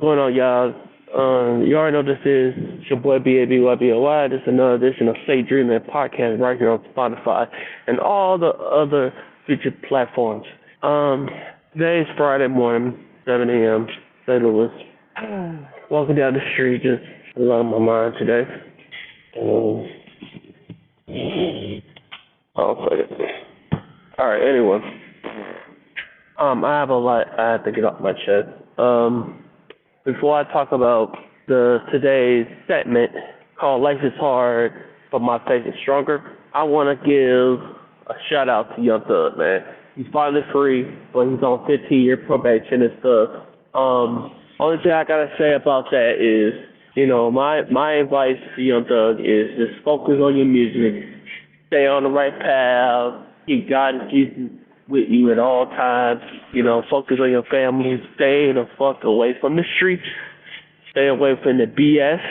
going on, y'all? You already know this is it's your boy BABYBOY. This is another edition of Stay Dreaming podcast right here on Spotify and all the other featured platforms. Today is Friday morning, 7 a.m. St. Louis. Walking down the street, just a lot on my mind today. I'll say it. All right. Anyway, I have a lot I have to get off my chest. Before I talk about today's segment called "Life is Hard, but My Faith is Stronger," I want to give a shout out to Young Thug, man. He's finally free, but he's on 15-year probation and stuff. Only thing I gotta say about that is, my advice to Young Thug is just focus on your music, stay on the right path, keep God and Jesus with you at all times. Focus on your family, stay the fuck away from the streets, stay away from the BS,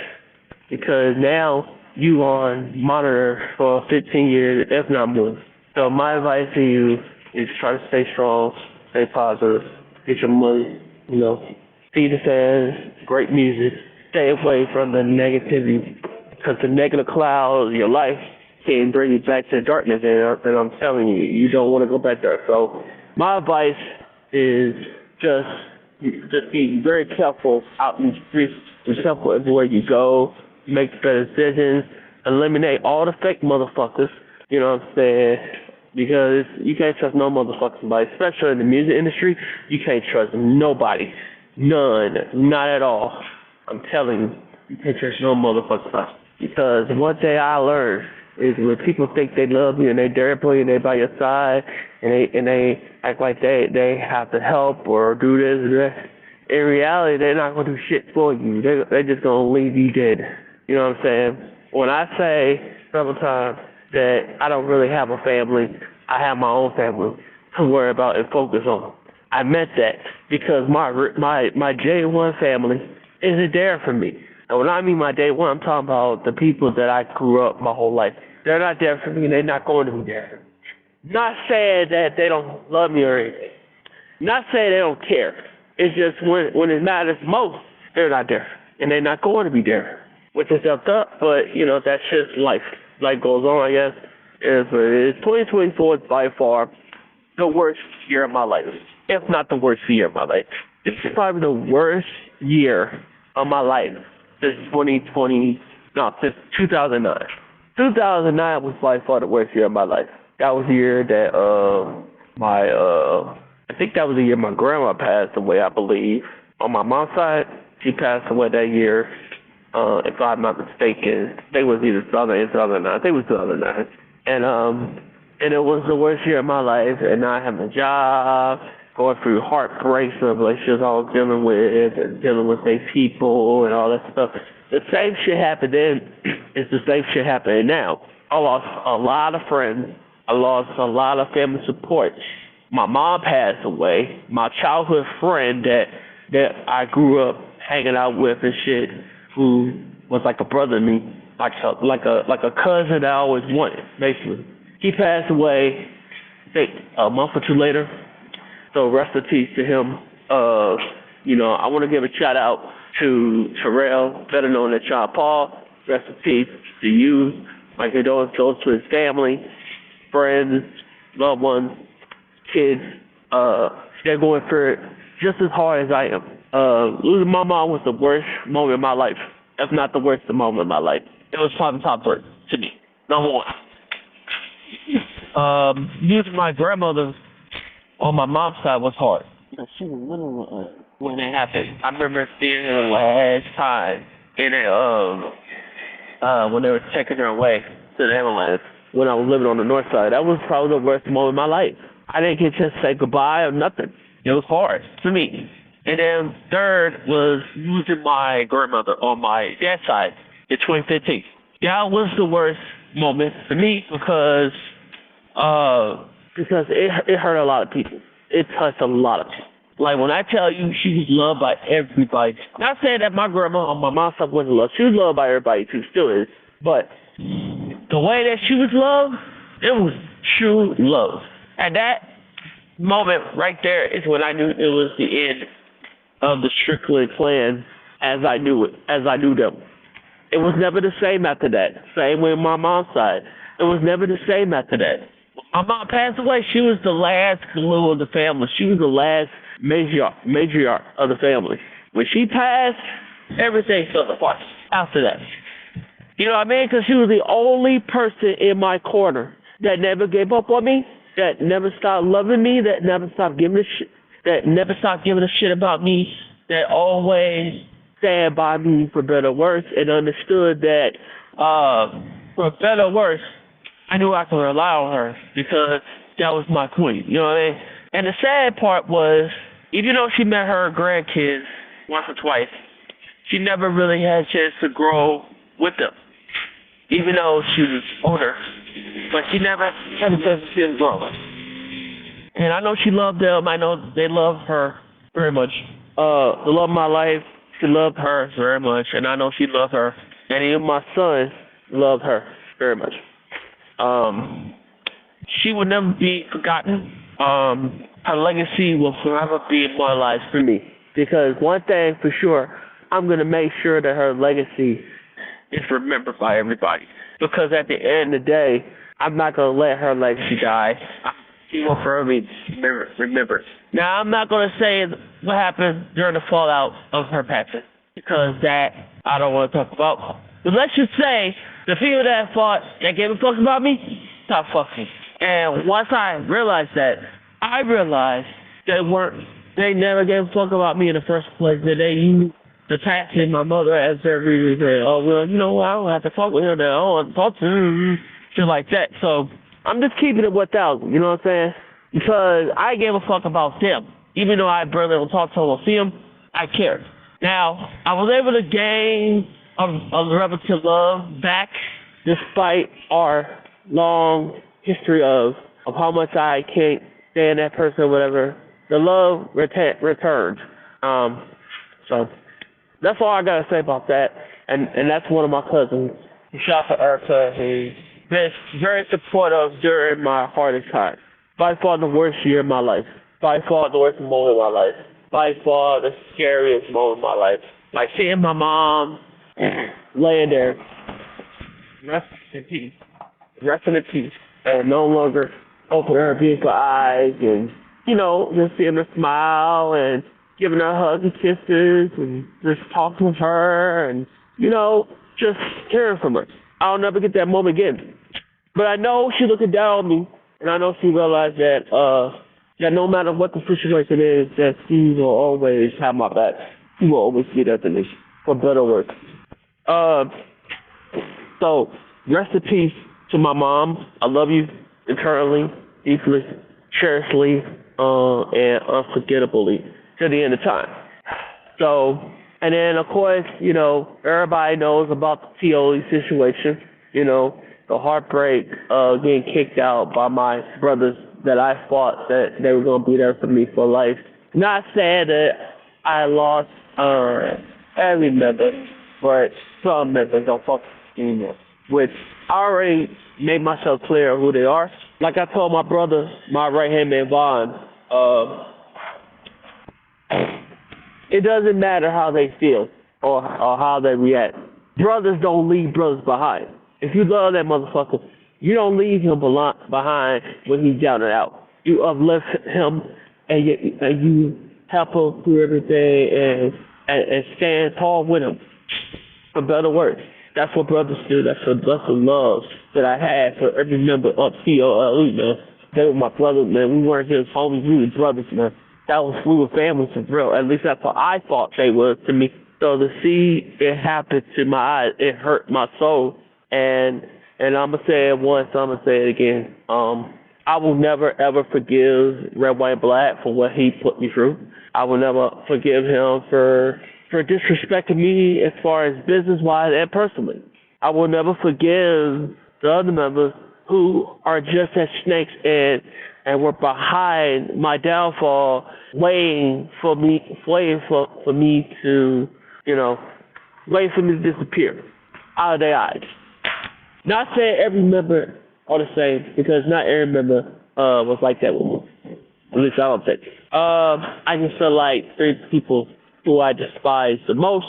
because now you on monitor for 15 years, if not more. So my advice to you is try to stay strong, stay positive, get your money, feed the fans, great music, stay away from the negativity, because the negative cloud of your life can bring you back to the darkness, and I'm telling you, you don't want to go back there. So my advice is just be very careful out in the streets, be careful everywhere you go, make better decisions, eliminate all the fake motherfuckers, you know what I'm saying? Because you can't trust no motherfucking somebody, especially in the music industry. You can't trust nobody. None. Not at all. I'm telling you, you can't trust no motherfucker. Because one thing I learned is when people think they love you and they there for you and they by your side and they act like they have to help or do this or that, in reality they're not gonna do shit for you. They're just gonna leave you dead. You know what I'm saying? When I say several times that I don't really have a family, I have my own family to worry about and focus on. I meant that because my J1 family isn't there for me. And when I mean my day one, I'm talking about the people that I grew up my whole life. They're not there for me, and they're not going to be there. Not saying that they don't love me or anything. Not saying they don't care. It's just when it matters most, they're not there. And they're not going to be there. Which is up, but, that's just life. Life goes on, I guess. It is. 2024 is by far the worst year of my life. If not the worst year of my life. This is probably the worst year of my life. Since 2009. 2009 was by far the worst year of my life. That was the year that I think that was the year my grandma passed away, I believe. On my mom's side, she passed away that year. If I'm not mistaken, I think it was either 2009. I think it was 2009. And it was the worst year of my life, and not having a job, going through heartbreaks of relationships I was dealing with, and dealing with fake people and all that stuff. The same shit happened then is the same shit happening now. I lost a lot of friends. I lost a lot of family support. My mom passed away. My childhood friend that I grew up hanging out with and shit, who was like a brother to me, like a cousin that I always wanted, basically. He passed away, I think, a month or two later. So rest in peace to him. I want to give a shout out to Terrell, better known as Sean Paul. Rest in peace to you. My condolences goes to his family, friends, loved ones, kids. They're going through it just as hard as I am. Losing my mom was the worst moment of my life. If not the worst moment of my life. It was probably top three to me. Number one. Losing my grandmother on my mom's side was hard. She was little when it happened. I remember seeing her last time in when they were taking her away to the ambulance when I was living on the north side. That was probably the worst moment of my life. I didn't get to say goodbye or nothing. It was hard for me. And then third was losing my grandmother on my dad's side in 2015. That was the worst moment for me because it hurt a lot of people. It touched a lot of people. Like, when I tell you she was loved by everybody, not saying that my grandma on my mom's side wasn't loved. She was loved by everybody, too, still is. But the way that she was loved, it was true love. And that moment right there is when I knew it was the end of the Strickland clan as I knew it, as I knew them. It was never the same after that. Same with my mom's side. It was never the same after that. When my mom passed away, she was the last glue of the family. She was the last matriarch of the family. When she passed, everything fell apart after that. You know what I mean? Because she was the only person in my corner that never gave up on me, that never stopped loving me, that never stopped giving a shit, that never stopped giving a shit about me, that always stand by me for better or worse, and understood that for better or worse, I knew I could rely on her because that was my queen. You know what I mean? And the sad part was, even though she met her grandkids once or twice, she never really had a chance to grow with them, even though she was older. But she never had a chance to see them grow. And I know she loved them. I know they loved her very much. The love of my life, she loved her very much, and I know she loved her. And even my son loved her very much. She will never be forgotten. Her legacy will forever be immortalized for me. Because one thing for sure, I'm going to make sure that her legacy is remembered by everybody. Because at the end of the day, I'm not going to let her legacy die. She will forever be remembered. Now, I'm not going to say what happened during the fallout of her passing. Because that, I don't want to talk about. But let's just say, the people that fought, that gave a fuck about me, stopped fucking. And once I realized that, I realized they never gave a fuck about me in the first place. That they used the passing my mother as their reason. Oh, well, you know what, I don't have to fuck with her now. I don't want to talk to her. Shit like that. So, I'm just keeping it 1,000, you know what I'm saying? Because I gave a fuck about them. Even though I barely don't talk to them or see them, I cared. Now, I was able to gain a relative love back despite our long history of how much I can't stand that person or whatever. The love returned. So that's all I gotta say about that. And that's one of my cousins. Shout out to Erica, who's been very supportive during my hardest time. By far the worst year of my life. By far the worst moment of my life. By far the scariest moment of my life. Like seeing my mom laying there, rest in peace, and no longer opening her beautiful eyes, and you know, just seeing her smile and giving her hugs and kisses, and just talking with her, and you know, just hearing from her. I'll never get that moment again. But I know she looking down on me, and I know she realized that no matter what the situation is, that she will always have my back. She will always be there for me, for better or worse. So, rest in peace to my mom. I love you eternally, deeply, cherishly, and unforgettably to the end of time. So, and then of course, you know, everybody knows about the Tioli situation, you know, the heartbreak of getting kicked out by my brothers that I fought that they were going to be there for me for life. Not saying that I lost every member, but some members don't fuck anymore. Which I already made myself clear who they are. Like I told my brother, my right-hand man Vaughn, it doesn't matter how they feel or how they react. Brothers don't leave brothers behind. If you love that motherfucker, you don't leave him behind when he's down and out. You uplift him and you help him through everything and stand tall with him. For better words. That's what brothers do. That's the love that I had for every member of COLE, man. They were my brothers, man. We weren't just homies, we were brothers, man. We were family for real. At least that's what I thought they were to me. So to see it happen to my eyes, it hurt my soul. And I'm going to say it once, I'm going to say it again. I will never, ever forgive Red, White, Black for what he put me through. I will never forgive him for disrespecting me as far as business-wise and personally. I will never forgive the other members who are just as snakes and were behind my downfall, waiting for me to, you know, waiting for me to disappear out of their eyes. Not saying every member are the same, because not every member was like that with me. At least I don't think. I just feel like 3 people who I despise the most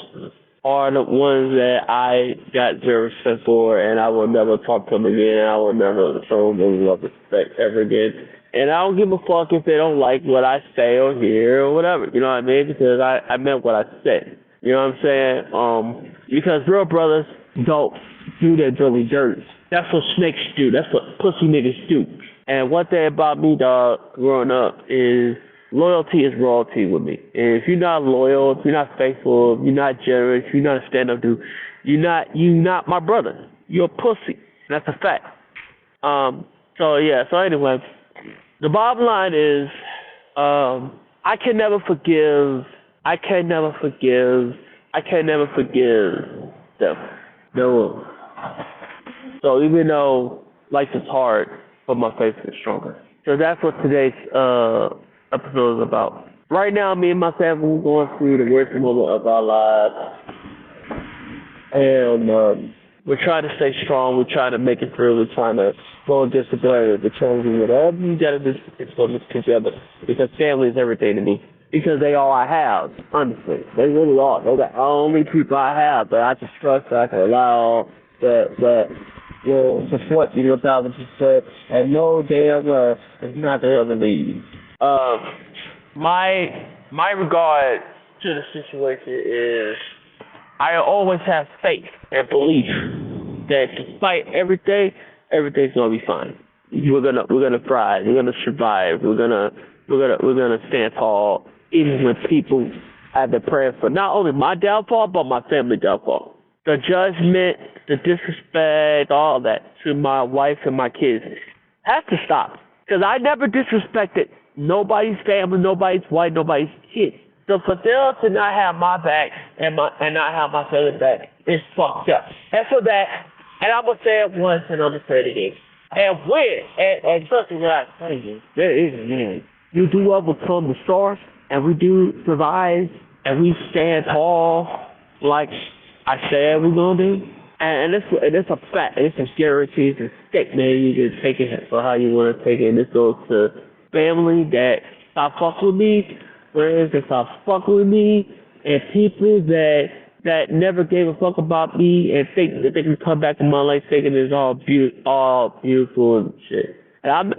are the ones that I got zero respect for, and I will never talk to them again. I will never show them any love, respect ever again. And I don't give a fuck if they don't like what I say or hear or whatever. You know what I mean? Because I meant what I said. You know what I'm saying? Because real brothers don't do their dirty dirt. That's what snakes do. That's what pussy niggas do. And one thing about me, dog, growing up is loyalty is royalty with me. And if you're not loyal, if you're not faithful, if you're not generous, if you're not a stand-up dude, you're not my brother. You're a pussy. That's a fact. So anyway, the bottom line is, I can never forgive. I can never forgive. I can never forgive them. No. So even though life is hard, but my faith is stronger. So that's what today's episode is about. Right now, me and my family are going through the worst moment of our lives, and we're trying to stay strong. We're trying to make it through. We're trying to go against the barrier, the challenge, whatever you gotta do to put this together. Because family is everything to me. Because they all I have, honestly. They really are. They're the only people I have that I can trust, that I can rely on, that will support me 1,000%, and no damn it's not the other lead. My regard to the situation is I always have faith and belief that despite everything, everything's gonna be fine. We're gonna thrive. We're gonna survive. We're gonna stand tall, even when people have been praying for not only my downfall but my family downfall. The judgment, the disrespect, all that to my wife and my kids has to stop. Because I never disrespected nobody's family, nobody's wife, nobody's kids. So for them to not have my back and not have my family back is fucked up. And for that, and I'm gonna say it once and I'm gonna say it again. And something that I tell you, there is an end. You do overcome the stars, and we do survive, and we stand tall like I said we're gonna do. And it's a fact. It's a guarantee. It's a statement. You can take it for how you want to take it. And this goes to family that stop fucking with me, friends that stop fucking with me, and people that never gave a fuck about me and think that they can come back in my life thinking it's all beautiful and shit. I'm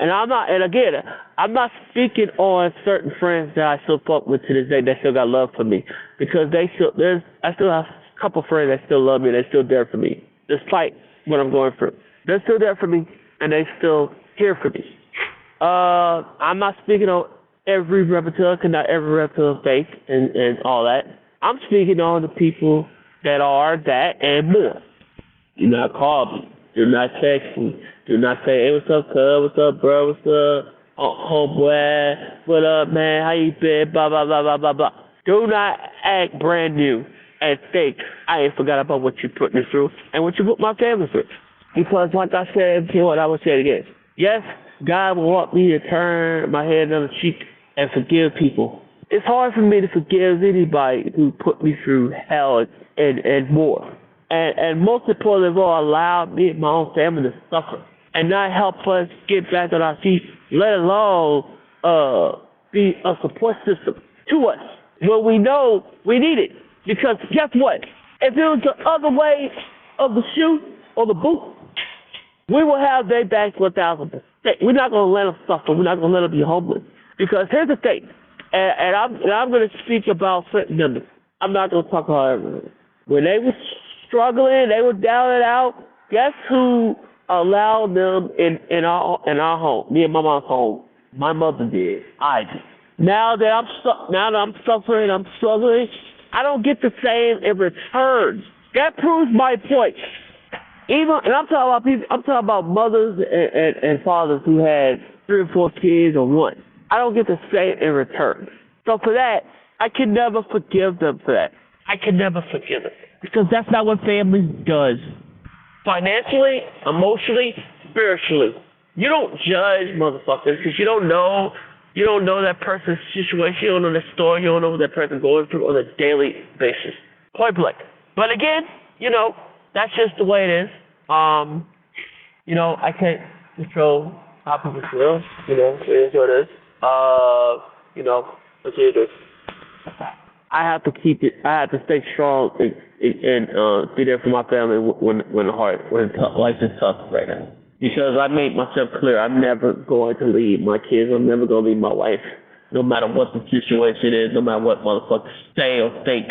not speaking on certain friends that I still fuck with to this day that still got love for me, because I still have a couple friends that still love me, they're still there for me, despite what I'm going through. They're still there for me, and they still here for me. I'm not speaking on every reptile, because not every reptile is fake and all that. I'm speaking on the people that are that and more. Do not call me. Do not text me. Do not say, hey, what's up, cuz? What's up, bro? What's up, homeboy? What up, man? How you been? Blah, blah, blah, blah, blah, blah. Do not act brand new and think I ain't forgot about what you put me through and what you put my family through. Because like I said before, and I will say it again. Yes, God will want me to turn my head on the cheek and forgive people. It's hard for me to forgive anybody who put me through hell and more. And most importantly of all, allowed me and my own family to suffer and not help us get back on our feet, let alone be a support system to us when we know we need it. Because guess what? If it was the other way of the shoe or the boot, we will have their backs 1,000%. We're not going to let them suffer. We're not going to let them be homeless. Because here's the thing, and I'm going to speak about certain members. I'm not going to talk about everyone. When they were struggling, they were down and out, guess who allowed them in our home? Me and my mom's home. My mother did. I did. Now that I'm suffering, I'm struggling, I don't get the same in return. That proves my point. And I'm talking about people. I'm talking about mothers and fathers who had 3 or 4 kids or one. I don't get the same in return. So for that, I can never forgive them for that. I can never forgive them because that's not what family does. Financially, emotionally, spiritually, you don't judge motherfuckers because you don't know that person's situation. You don't know their story. You don't know what that person's going through on a daily basis. Point blank. But again, that's just the way it is. I can't control how people feel. It is what it is. Let's do this. I have to keep it. I have to stay strong and be there for my family when life is tough right now. Because I made myself clear, I'm never going to leave my kids. I'm never going to leave my wife, no matter what the situation is, no matter what motherfuckers say or think.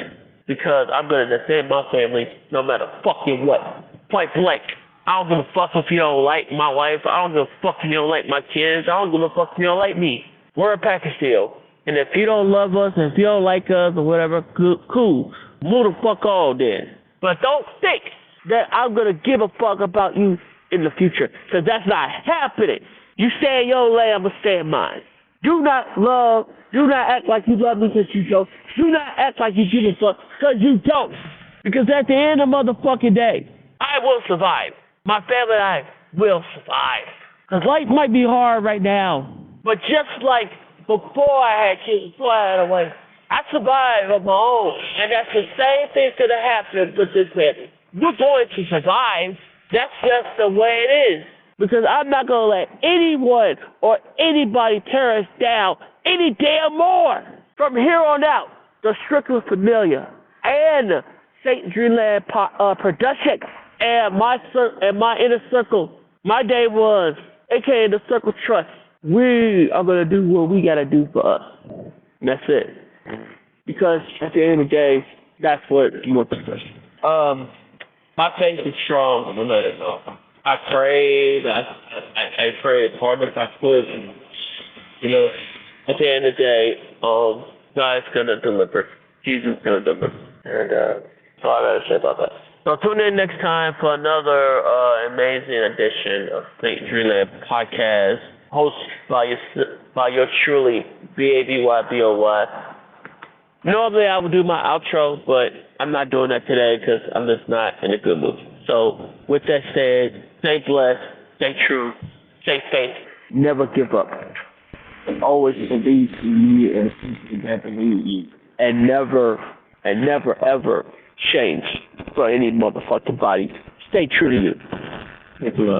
Because I'm going to defend my family, no matter fucking what. Point blank. I don't give a fuck if you don't like my wife. I don't give a fuck if you don't like my kids. I don't give a fuck if you don't like me. We're a package deal. And if you don't love us, if you don't like us or whatever, cool. Move the fuck on then. But don't think that I'm going to give a fuck about you in the future. Because that's not happening. You stay in your lane, I'm going to stay in mine. Do not act like you love me because you don't. Do not act like you give a fuck because you don't. Because at the end of the motherfucking day, I will survive. My family and I will survive. Because life might be hard right now. But just like before I had kids, before I had a wife, I survived on my own. And that's the same thing going to happen with this family. We're going to survive. That's just the way it is. Because I'm not going to let anyone or anybody tear us down any damn more. From here on out, the Strictly Familiar and St. Dreamland Production and my inner circle, my day was, aka the Circle Trust. We are going to do what we got to do for us. And that's it. Because at the end of the day, that's what you want to do. My faith is strong. I'm going to let it know. I prayed. I prayed as hard as I could. And, you know, at the end of the day, God's going to deliver. Jesus is going to deliver. And that's all I got to say about that. So tune in next time for another amazing edition of St. Dreamland Podcast, hosted by your truly, BABYBOY. Normally I would do my outro, but I'm not doing that today because I'm just not in a good mood. So with that said, stay blessed, stay true, stay faith, never give up. Always believe in you and people that believe in you. And never ever change for any motherfucking body. Stay true to you. Thank you.